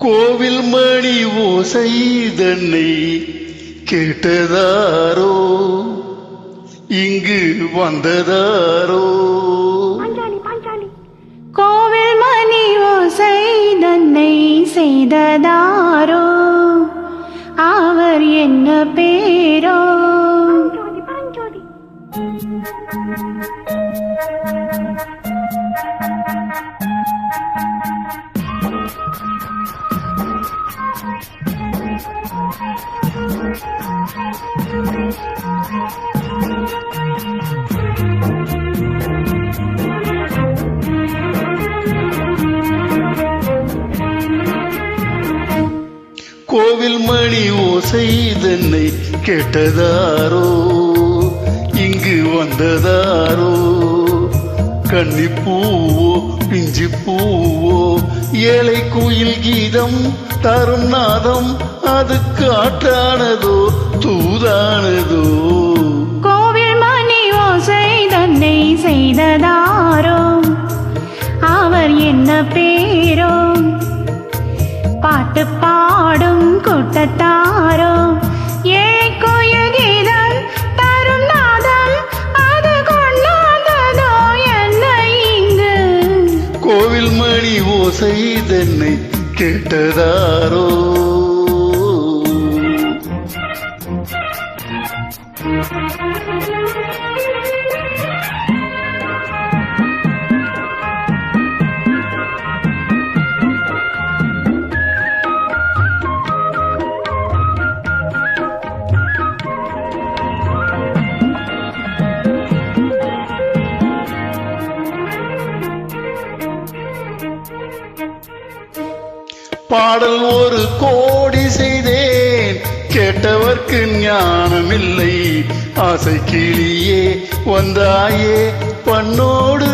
கோவில் மணி ஓசை தன்னை கேட்டதாரோ இங்கு வந்ததாரோ கோவில் மணி ஓசை தன்னை செய்ததாரோ அவர் என்ன பேரோ கோவில் மணி ஓசை தன்னை கேட்டதாரோ இங்கு வந்ததாரோ கன்னிப்பூவோ பிஞ்சு பூவோ ஏழை கோயில் கீதம் தரும் நாதம் அது காற்றானதோ தூதானதோ கோவில் மணி ஓசை தன்னை செய்ததாரோ அவர் என்ன பேரோ பாட்டு பாடும் கூட்டத்தாரோ ஏழை கோயில் கீதம் தரும் நாதம் அது கொண்டாந்ததோ என்ன இங்கு கோவில் மணி ஓசை தன்னை கேட்டதாரோ பாடல் ஒரு கோடி செய்தேன் கேட்டவர்க்கு ஞானமில்லை ஆசை கிளியே வந்தாயே பண்ணோடு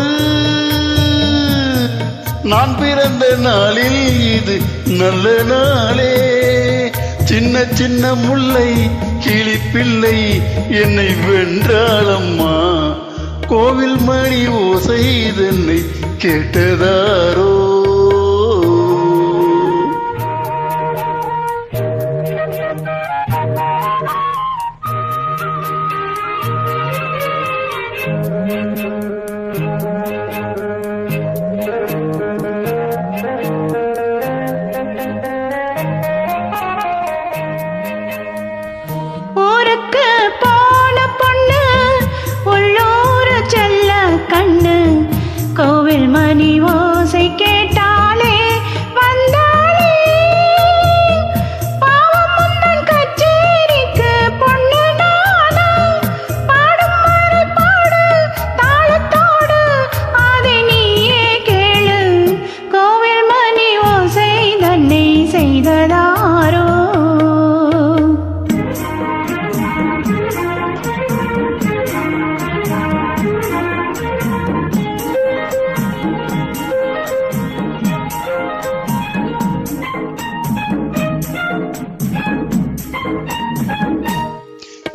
நான் பிறந்த நாளில் இது நல்ல நாளே சின்ன சின்ன முல்லை கிளிப்பிள்ளை என்னை வென்றாளம்மா கோவில் மணி ஓசை தன்னை கேட்டதாரோ ஊருக்கு போன பொண்ணு உள்ளூர் செல்ல கண்ணு கோவில் மணி ஓசை கேட்டாலே வந்தாலே பாவம் முந்தன் கச்சேரிக்கு பொண்ணு நானா பாடும் வரை பாடு தாளத்தோடு அதை நீயே கேளு கோவில் மணி ஓசை தன்னை செய்ததாரோ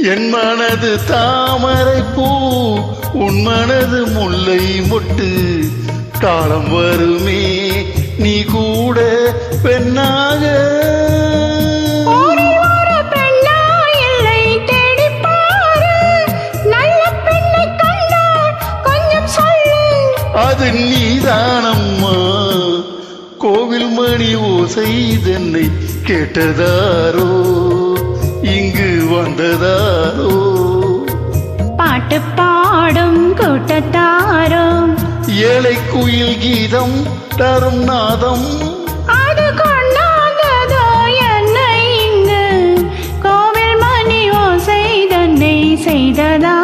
என் மனது தாமரை பூ உன் மனது முல்லை மொட்டு காலம் வருமே நீ கூட பெண்ணாக அது நீதானம்மா கோவில் மணி ஓசை தன்னை கேட்டதாரோ இங்கு வந்ததாரோ பாட்டு பாடும் கூட்டத்தாரோ ஏழை குயில் கீதம் தரும் நாதம் அது கொண்டாந்ததோ என்ன இங்கு கோவில் மணி ஓசை தன்னை செய்ததா